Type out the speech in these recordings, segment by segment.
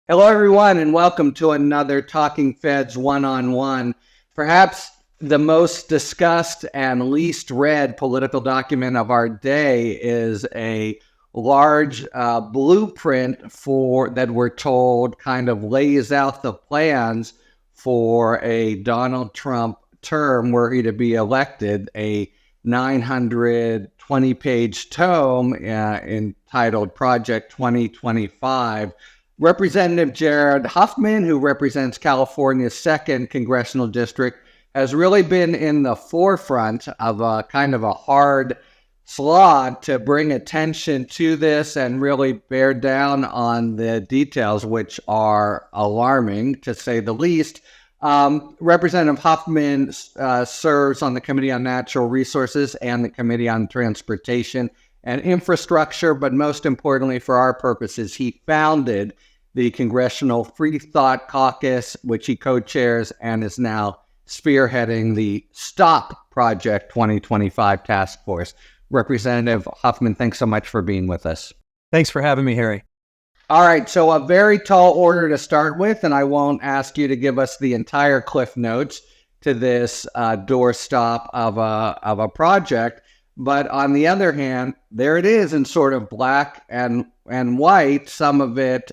Hello, everyone, and welcome to another Talking Feds one-on-one. Perhaps the most discussed and least read political document of our day is a large blueprint that we're told kind of lays out the plans for a Donald Trump term were he to be elected, a 920-page tome entitled Project 2025. Representative Jared Huffman, who represents California's 2nd congressional district, has really been in the forefront of a kind of a hard slog to bring attention to this and really bear down on the details, which are alarming, to say the least. Representative Huffman serves on the Committee on Natural Resources and the Committee on Transportation and Infrastructure, but most importantly for our purposes, he founded the Congressional Free Thought Caucus, which he co-chairs and is now spearheading the Stop Project 2025 task force. Representative Huffman, thanks so much for being with us. Thanks for having me, Harry. All right, so a very tall order to start with, and I won't ask you to give us the entire Cliff Notes to this doorstop of a project. But on the other hand, there it is in sort of black and white, some of it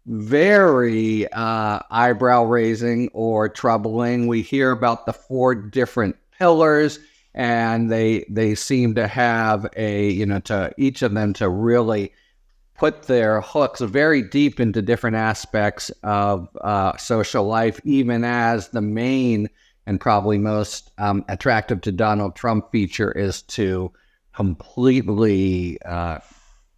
very eyebrow raising or troubling. We hear about the 4 different pillars, and they seem to have to each of them to really put their hooks very deep into different aspects of social life, even as the main and probably most attractive to Donald Trump feature is to completely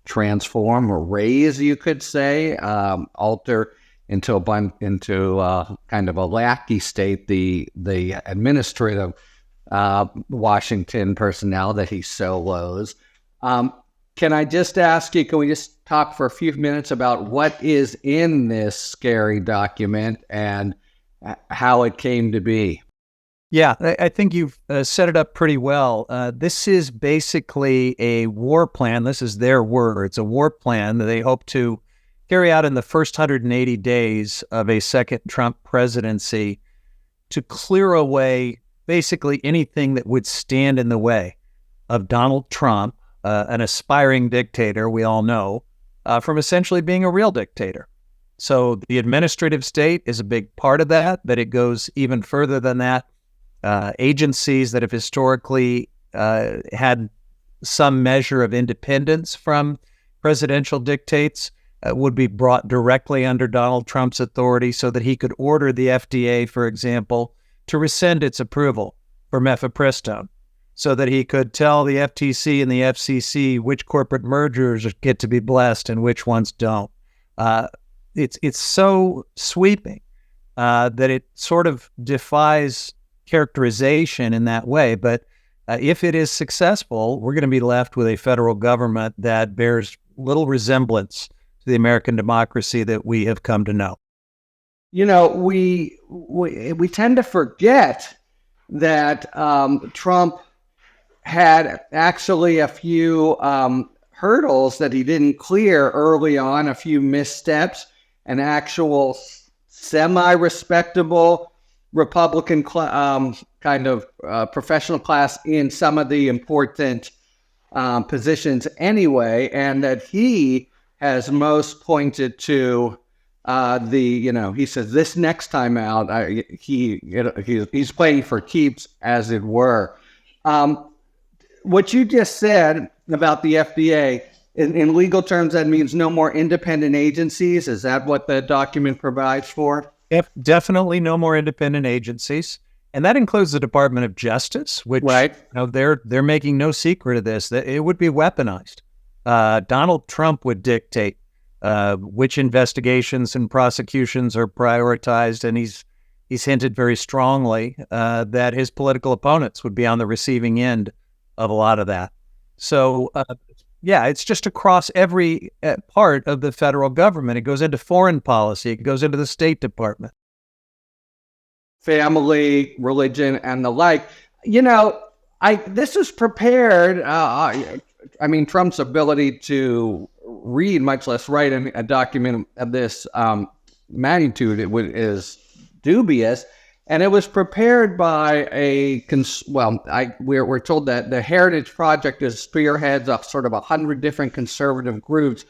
transform or raise, you could say, alter into kind of a lackey state the administrative Washington personnel that he so loathes. Can I just ask you, can we just talk for a few minutes about what is in this scary document and how it came to be? Yeah, I think you've set it up pretty well. This is basically a war plan. This is their words, a war plan that they hope to carry out in the first 180 days of a second Trump presidency to clear away basically anything that would stand in the way of Donald Trump, an aspiring dictator, we all know, from essentially being a real dictator. So the administrative state is a big part of that, but it goes even further than that. Agencies that have historically had some measure of independence from presidential dictates would be brought directly under Donald Trump's authority so that he could order the FDA, for example, to rescind its approval for mifepristone, so that he could tell the FTC and the FCC which corporate mergers get to be blessed and which ones don't. It's so sweeping that it sort of defies characterization in that way. But if it is successful, we're going to be left with a federal government that bears little resemblance to the American democracy that we have come to know. You know, we tend to forget that Trump had actually a few hurdles that he didn't clear early on, a few missteps, an actual semi-respectable Republican kind of professional class in some of the important positions anyway, and that he has most pointed to he says this next time out, he's playing for keeps, as it were. What you just said about the FDA, in legal terms, that means no more independent agencies. Is that what the document provides for? Definitely no more independent agencies. And that includes the Department of Justice, which right. They're making no secret of this, that it would be weaponized. Donald Trump would dictate which investigations and prosecutions are prioritized, and he's hinted very strongly that his political opponents would be on the receiving end of a lot of that. So, it's just across every part of the federal government. It goes into foreign policy. It goes into the State Department. Family, religion, and the like. This was prepared I mean, Trump's ability to read, much less write a document of this magnitude, is dubious. And it was prepared by we're told that the Heritage Project is spearheads of sort of 100 different conservative groups.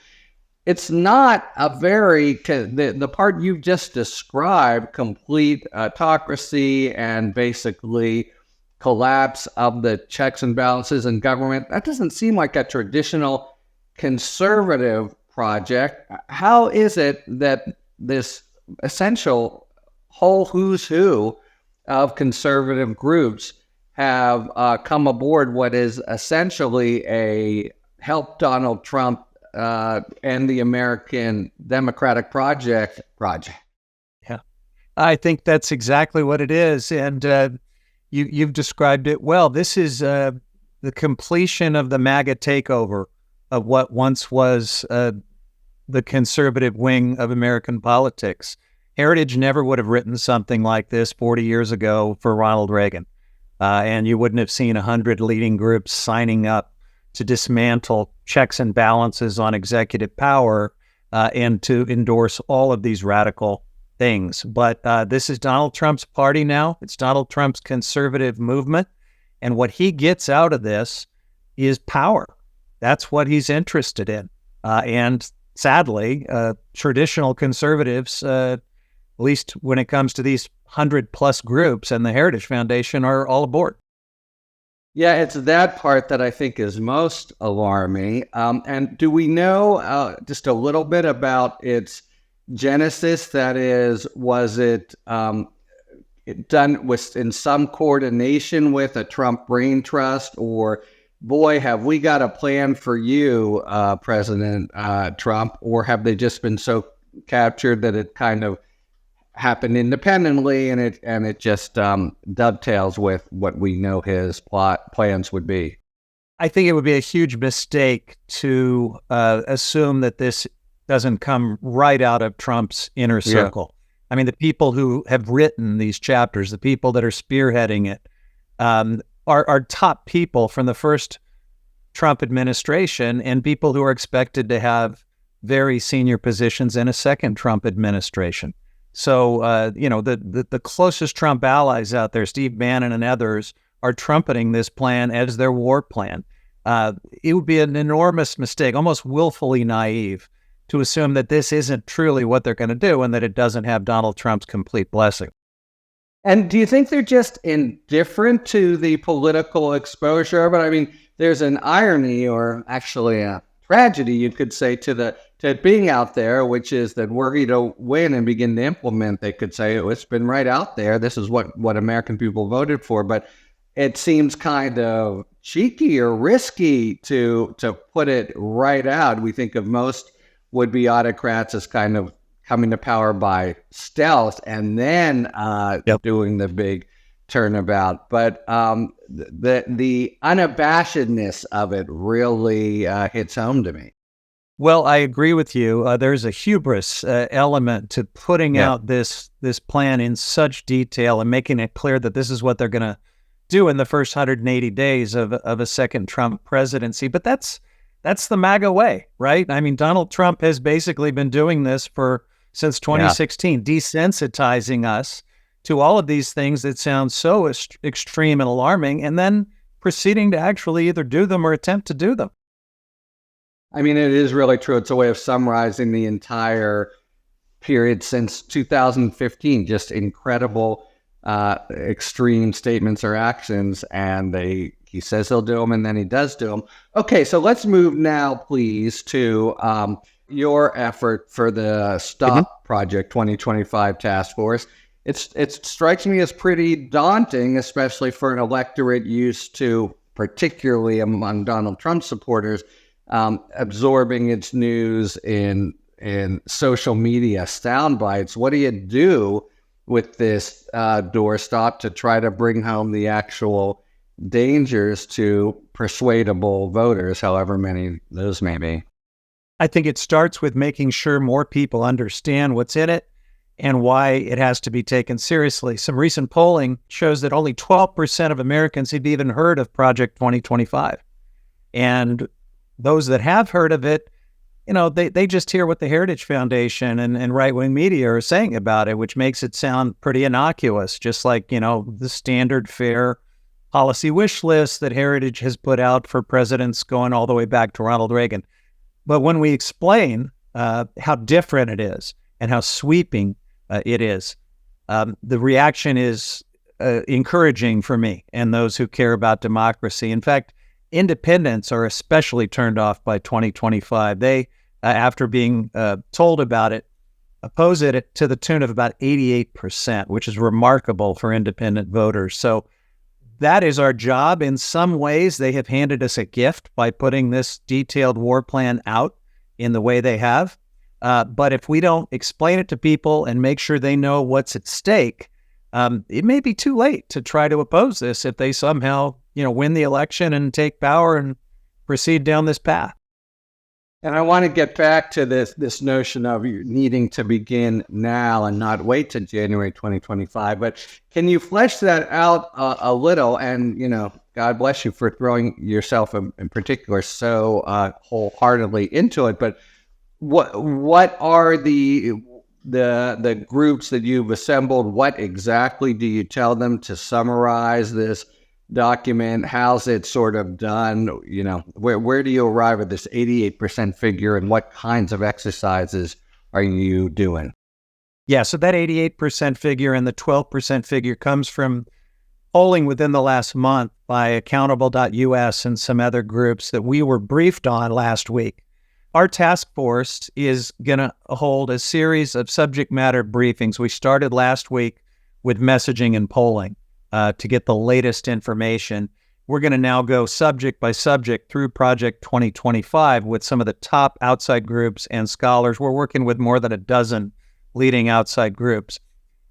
It's not a the part you've just described, complete autocracy and basically collapse of the checks and balances in government. That doesn't seem like a traditional conservative project. How is it that this essential whole who's who of conservative groups have come aboard what is essentially a help Donald Trump and the American Democratic project? Yeah, I think that's exactly what it is. And you've described it well. This is the completion of the MAGA takeover of what once was the conservative wing of American politics. Heritage never would have written something like this 40 years ago for Ronald Reagan. And you wouldn't have seen 100 leading groups signing up to dismantle checks and balances on executive power and to endorse all of these radical things. But this is Donald Trump's party now. It's Donald Trump's conservative movement. And what he gets out of this is power. That's what he's interested in. And sadly, traditional conservatives, at least when it comes to these 100+ groups and the Heritage Foundation, are all aboard. Yeah, it's that part that I think is most alarming. And do we know just a little bit about its genesis? That is, was it done in some coordination with a Trump brain trust, or boy, have we got a plan for you, President Trump, or have they just been so captured that it kind of happened independently and it just dovetails with what we know his plans would be? I think it would be a huge mistake to assume that this doesn't come right out of Trump's inner circle. I mean, the people who have written these chapters, the people that are spearheading it, are top people from the first Trump administration and people who are expected to have very senior positions in a second Trump administration. So, the closest Trump allies out there, Steve Bannon and others, are trumpeting this plan as their war plan. It would be an enormous mistake, almost willfully naive, to assume that this isn't truly what they're going to do and that it doesn't have Donald Trump's complete blessing. And do you think they're just indifferent to the political exposure? But I mean, there's an irony, or actually a tragedy, you could say, to being out there, which is that were he to win and begin to implement, they could say, oh, it's been right out there. This is what American people voted for. But it seems kind of cheeky or risky to put it right out. We think of most would-be autocrats as kind of coming to power by stealth and then doing the big turnabout. But the unabashedness of it really hits home to me. Well, I agree with you. There's a hubris element to putting out this plan in such detail and making it clear that this is what they're going to do in the first 180 days of a second Trump presidency. But that's the MAGA way, right? I mean, Donald Trump has basically been doing this since 2016, desensitizing us to all of these things that sound so extreme and alarming, and then proceeding to actually either do them or attempt to do them. I mean, it is really true. It's a way of summarizing the entire period since 2015, just incredible, extreme statements or actions, and he says he'll do them, and then he does do them. Okay, so let's move now, please, to your effort for the Stop Project 2025 task force. It strikes me as pretty daunting, especially for an electorate used to, particularly among Donald Trump supporters, absorbing its news in social media sound bites. What do you do with this doorstop to try to bring home the actual dangers to persuadable voters, however many those may be? I think it starts with making sure more people understand what's in it and why it has to be taken seriously. Some recent polling shows that only 12% of Americans have even heard of Project 2025. And those that have heard of it, they just hear what the Heritage Foundation and right-wing media are saying about it, which makes it sound pretty innocuous, just like, the standard fare policy wish list that Heritage has put out for presidents going all the way back to Ronald Reagan. But when we explain how different it is and how sweeping it is, the reaction is encouraging for me and those who care about democracy. In fact, independents are especially turned off by 2025. They, after being told about it, oppose it to the tune of about 88%, which is remarkable for independent voters. So that is our job. In some ways, they have handed us a gift by putting this detailed war plan out in the way they have. But if we don't explain it to people and make sure they know what's at stake, it may be too late to try to oppose this if they somehow, win the election and take power and proceed down this path. And I want to get back to this notion of you needing to begin now and not wait till January 2025. But can you flesh that out a little? And, God bless you for throwing yourself in particular so wholeheartedly into it. But what are the groups that you've assembled? What exactly do you tell them to summarize this document? How's it sort of done? Where do you arrive at this 88% figure, and what kinds of exercises are you doing? Yeah, so that 88% figure and the 12% figure comes from polling within the last month by accountable.us and some other groups that we were briefed on last week. Our task force is going to hold a series of subject matter briefings. We started last week with messaging and polling to get the latest information. We're going to now go subject by subject through Project 2025 with some of the top outside groups and scholars. We're working with more than a dozen leading outside groups.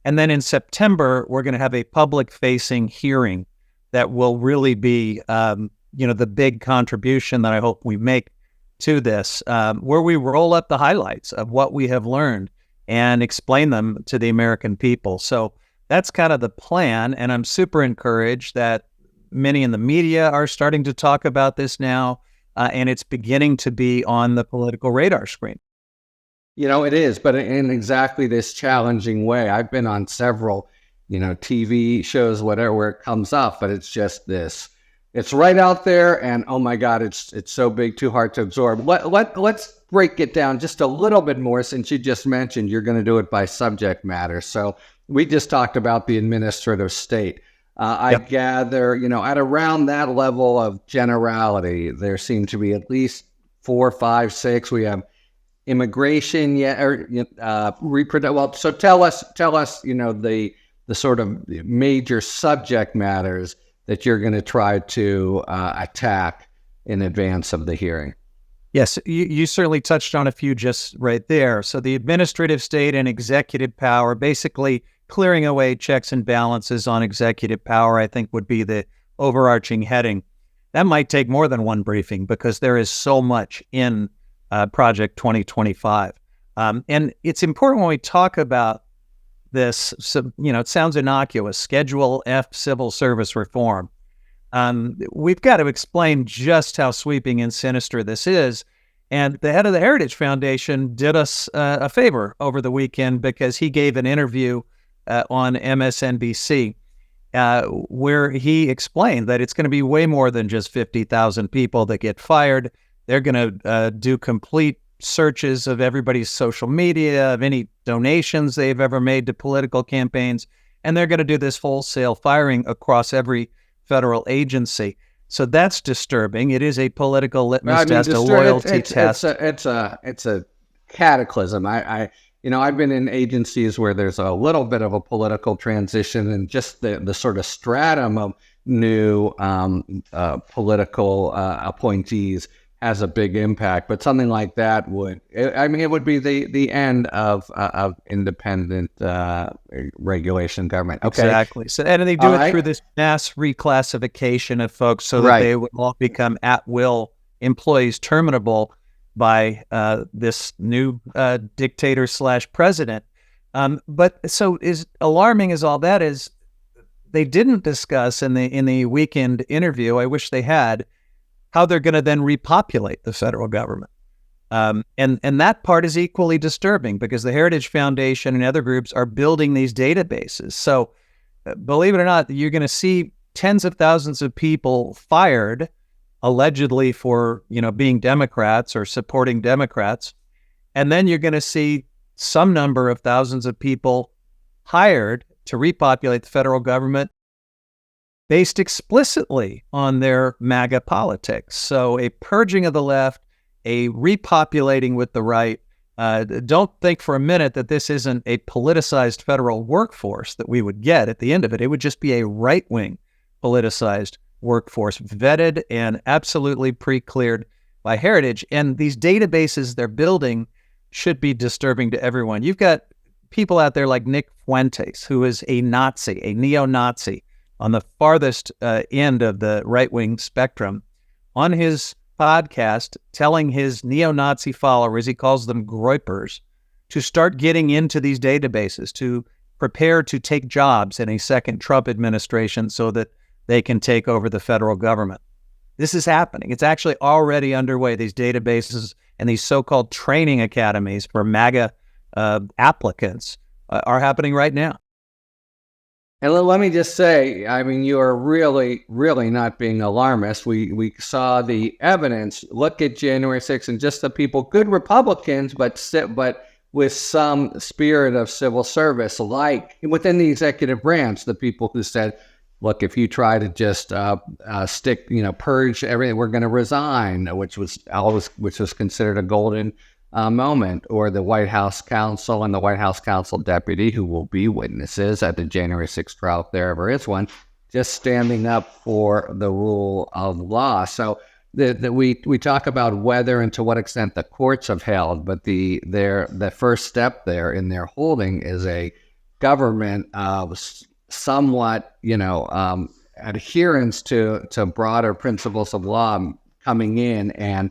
And then in September, we're going to have a public-facing hearing that will really be, the big contribution that I hope we make to this, where we roll up the highlights of what we have learned and explain them to the American people. So that's kind of the plan, and I'm super encouraged that many in the media are starting to talk about this now, and it's beginning to be on the political radar screen. It is, but in exactly this challenging way. I've been on several, TV shows, whatever, where it comes up, but it's just this. It's right out there, and oh my God, it's so big, too hard to absorb. Let's break it down just a little bit more, since you just mentioned you're going to do it by subject matter. So we just talked about the administrative state. I gather, at around that level of generality, there seem to be at least 4, 5, 6. We have immigration, reproductive. Well, so tell us, the sort of major subject matters that you're going to try to attack in advance of the hearing. Yes, you certainly touched on a few just right there. So the administrative state and executive power, basically clearing away checks and balances on executive power, I think would be the overarching heading. That might take more than one briefing because there is so much in Project 2025. And it's important when we talk about this, so, it sounds innocuous, Schedule F civil service reform. We've got to explain just how sweeping and sinister this is. And the head of the Heritage Foundation did us a favor over the weekend because he gave an interview on MSNBC where he explained that it's going to be way more than just 50,000 people that get fired. They're going to do complete searches of everybody's social media, of any donations they've ever made to political campaigns, and they're going to do this wholesale firing across every federal agency. So that's disturbing. It is a political litmus test, a loyalty test. It's a cataclysm. I've been in agencies where there's a little bit of a political transition, and just the sort of stratum of new political appointees has a big impact. But something like that it would be the end of independent regulation government. Okay. Exactly. So, and they do it through this mass reclassification of folks so that they would all become at-will employees, terminable by this new dictator / president. But so as alarming as all that is, they didn't discuss in the weekend interview, I wish they had, how they're going to then repopulate the federal government. And that part is equally disturbing because the Heritage Foundation and other groups are building these databases. So believe it or not, you're going to see tens of thousands of people fired allegedly for, being Democrats or supporting Democrats. And then you're going to see some number of thousands of people hired to repopulate the federal government based explicitly on their MAGA politics. So a purging of the left, a repopulating with the right. Don't think for a minute that this isn't a politicized federal workforce that we would get at the end of it. It would just be a right-wing politicized workforce, vetted and absolutely pre-cleared by Heritage. And these databases they're building should be disturbing to everyone. You've got people out there like Nick Fuentes, who is a Nazi, a neo-Nazi on the farthest end of the right-wing spectrum, on his podcast telling his neo-Nazi followers, he calls them groypers, to start getting into these databases, to prepare to take jobs in a second Trump administration so that they can take over the federal government. This is happening. It's actually already underway. These databases and these so-called training academies for MAGA applicants are happening right now. And let me just say, I mean, you are really, really not being alarmist. We saw the evidence. Look at January 6th and just the people, good Republicans, but with some spirit of civil service, like within the executive branch, the people who said, look, if you try to just purge everything, we're going to resign, which was considered a golden moment, or the White House counsel and the White House counsel deputy, who will be witnesses at the January 6th trial, if there ever is one, just standing up for the rule of law. So we talk about whether and to what extent the courts have held, but the first step there in their holding is a government somewhat adherence to broader principles of law coming in and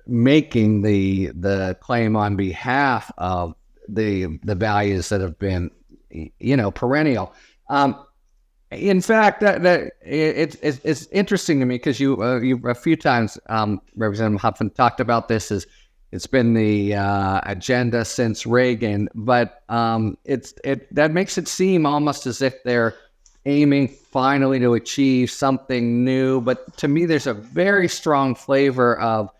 making the claim on behalf of the values that have been, perennial. In fact, that it's interesting to me because you a few times, Representative Huffman talked about this as it's been the agenda since Reagan, but that makes it seem almost as if they're aiming finally to achieve something new. But to me, there's a very strong flavor of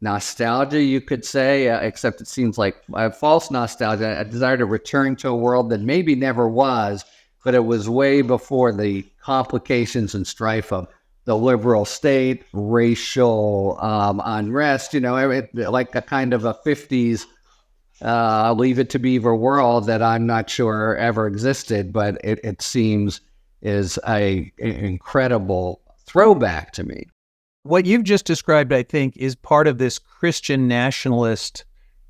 nostalgia, you could say, except it seems like false nostalgia, a desire to return to a world that maybe never was, but it was way before the complications and strife of the liberal state, racial unrest, like a kind of a 50s Leave It to Beaver world that I'm not sure ever existed, but it seems is an incredible throwback to me. What you've just described, I think, is part of this Christian nationalist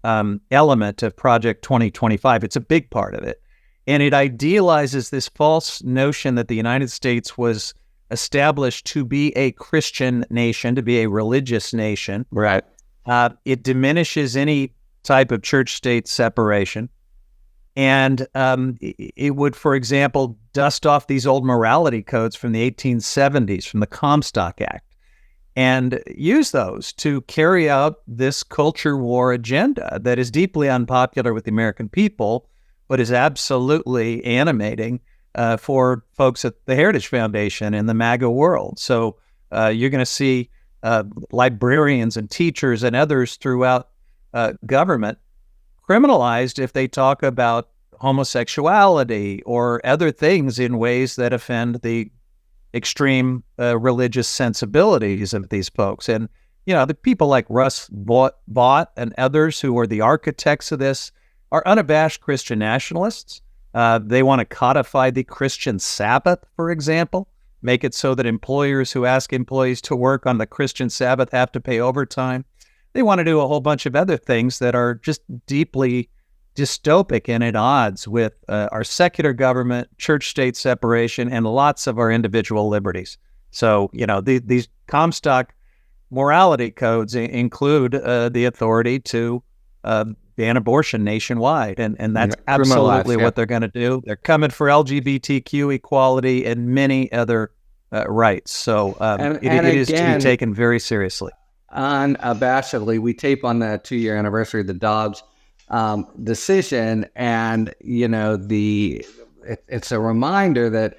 element of Project 2025. It's a big part of it. And it idealizes this false notion that the United States was established to be a Christian nation, to be a religious nation. Right. It diminishes any type of church-state separation. And it would, for example, dust off these old morality codes from the 1870s, from the Comstock Act, and use those to carry out this culture war agenda that is deeply unpopular with the American people, but is absolutely animating for folks at the Heritage Foundation and the MAGA world. So you're going to see librarians and teachers and others throughout government criminalized if they talk about homosexuality or other things in ways that offend the extreme religious sensibilities of these folks. And, the people like Russ Vought and others who are the architects of this are unabashed Christian nationalists. They want to codify the Christian Sabbath, for example, make it so that employers who ask employees to work on the Christian Sabbath have to pay overtime. They want to do a whole bunch of other things that are just deeply dystopic and at odds with our secular government, church-state separation, and lots of our individual liberties. So, these Comstock morality codes include the authority to ban abortion nationwide, and that's absolutely what they're going to do. They're coming for LGBTQ equality and many other rights. So And it is to be again, taken very seriously. unabashedly, we tape on the 2-year anniversary of the Dobbs decision, and it's a reminder that,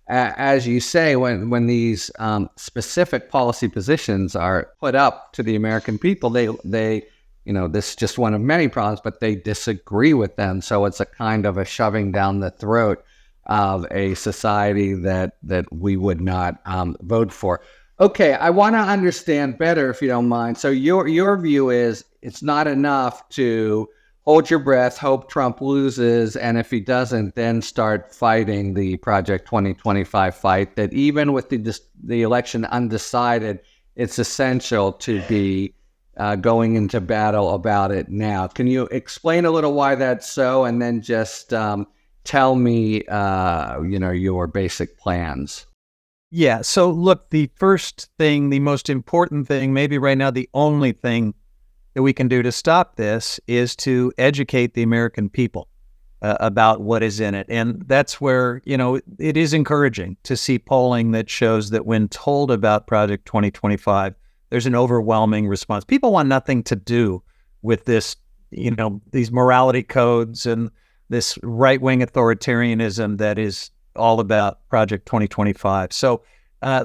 as you say, when these specific policy positions are put up to the American people, they this is just one of many problems, but they disagree with them. So it's a kind of a shoving down the throat of a society that we would not vote for. Okay, I want to understand better, if you don't mind. So your view is it's not enough to hold your breath, hope Trump loses, and if he doesn't, then start fighting the Project 2025 fight. That even with the election undecided, it's essential to be going into battle about it now. Can you explain a little why that's so, and then just tell me, your basic plans? Yeah. So look, the first thing, the most important thing, maybe right now the only thing that we can do to stop this is to educate the American people about what is in it. And that's where, it is encouraging to see polling that shows that when told about Project 2025, there's an overwhelming response. People want nothing to do with this, these morality codes and this right-wing authoritarianism that is all about Project 2025. So,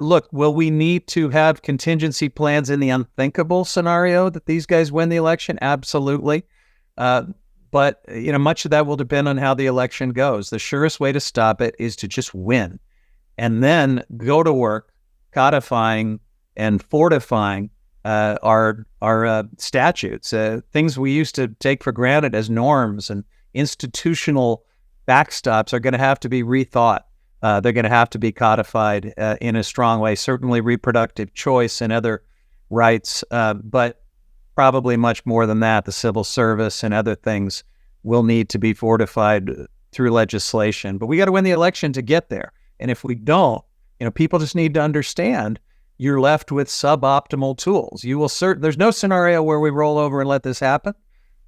look, will we need to have contingency plans in the unthinkable scenario that these guys win the election? Absolutely. But, much of that will depend on how the election goes. The surest way to stop it is to just win and then go to work codifying and fortifying our statutes, things we used to take for granted as norms and institutional backstops are going to have to be rethought. They're going to have to be codified in a strong way, certainly reproductive choice and other rights, but probably much more than that. The civil service and other things will need to be fortified through legislation. But we got to win the election to get there. And if we don't, people just need to understand you're left with suboptimal tools. There's no scenario where we roll over and let this happen.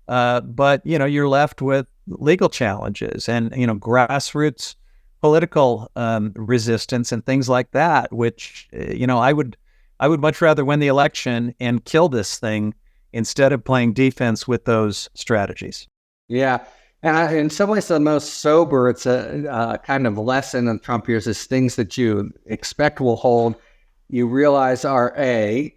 But you're left with legal challenges and, grassroots political resistance and things like that, which, I would much rather win the election and kill this thing instead of playing defense with those strategies. Yeah. And in some ways, the most sober, it's a kind of lesson in Trump years is things that you expect will hold, you realize are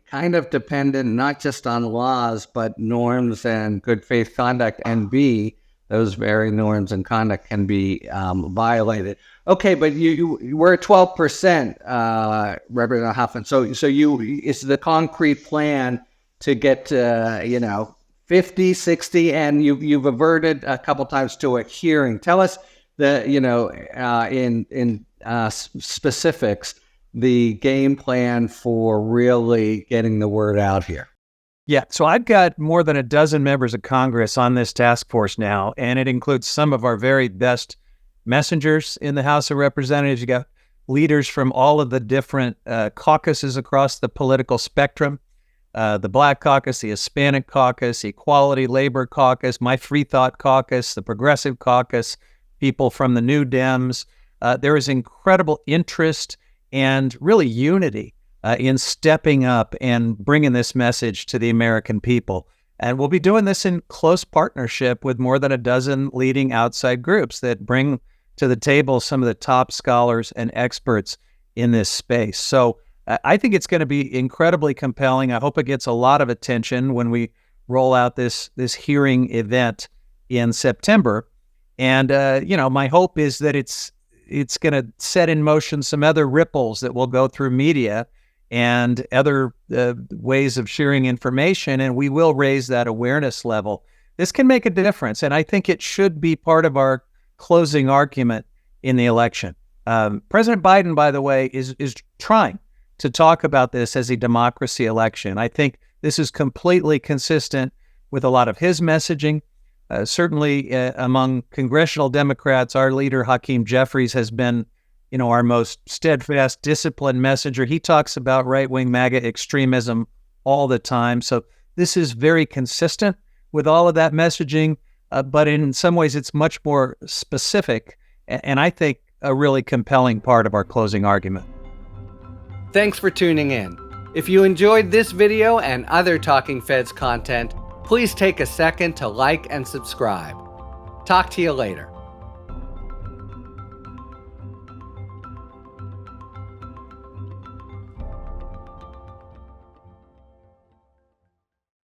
kind of dependent not just on laws, but norms and good faith conduct, and B, those very norms and conduct can be violated. Okay, but you we're at 12%, Representative Huffman. So is the concrete plan to get to 50, 60, and you've averted a couple times to a hearing. Tell us in specifics the game plan for really getting the word out here. Yeah, so I've got more than a dozen members of Congress on this task force now, and it includes some of our very best messengers in the House of Representatives. You got leaders from all of the different caucuses across the political spectrum, the Black Caucus, the Hispanic Caucus, Equality Labor Caucus, My Free Thought Caucus, the Progressive Caucus, people from the New Dems. There is incredible interest and really unity in stepping up and bringing this message to the American people. And we'll be doing this in close partnership with more than a dozen leading outside groups that bring to the table some of the top scholars and experts in this space. So I think it's going to be incredibly compelling. I hope it gets a lot of attention when we roll out this hearing event in September. And, my hope is that it's going to set in motion some other ripples that will go through media and other ways of sharing information, and we will raise that awareness level. This can make a difference, and I think it should be part of our closing argument in the election. President Biden, by the way, is trying to talk about this as a democracy election. I think this is completely consistent with a lot of his messaging. Certainly among congressional Democrats, our leader, Hakeem Jeffries, has been, our most steadfast, disciplined messenger. He talks about right-wing MAGA extremism all the time. So this is very consistent with all of that messaging, but in some ways it's much more specific, and I think a really compelling part of our closing argument. Thanks for tuning in. If you enjoyed this video and other Talking Feds content, please take a second to like and subscribe. Talk to you later.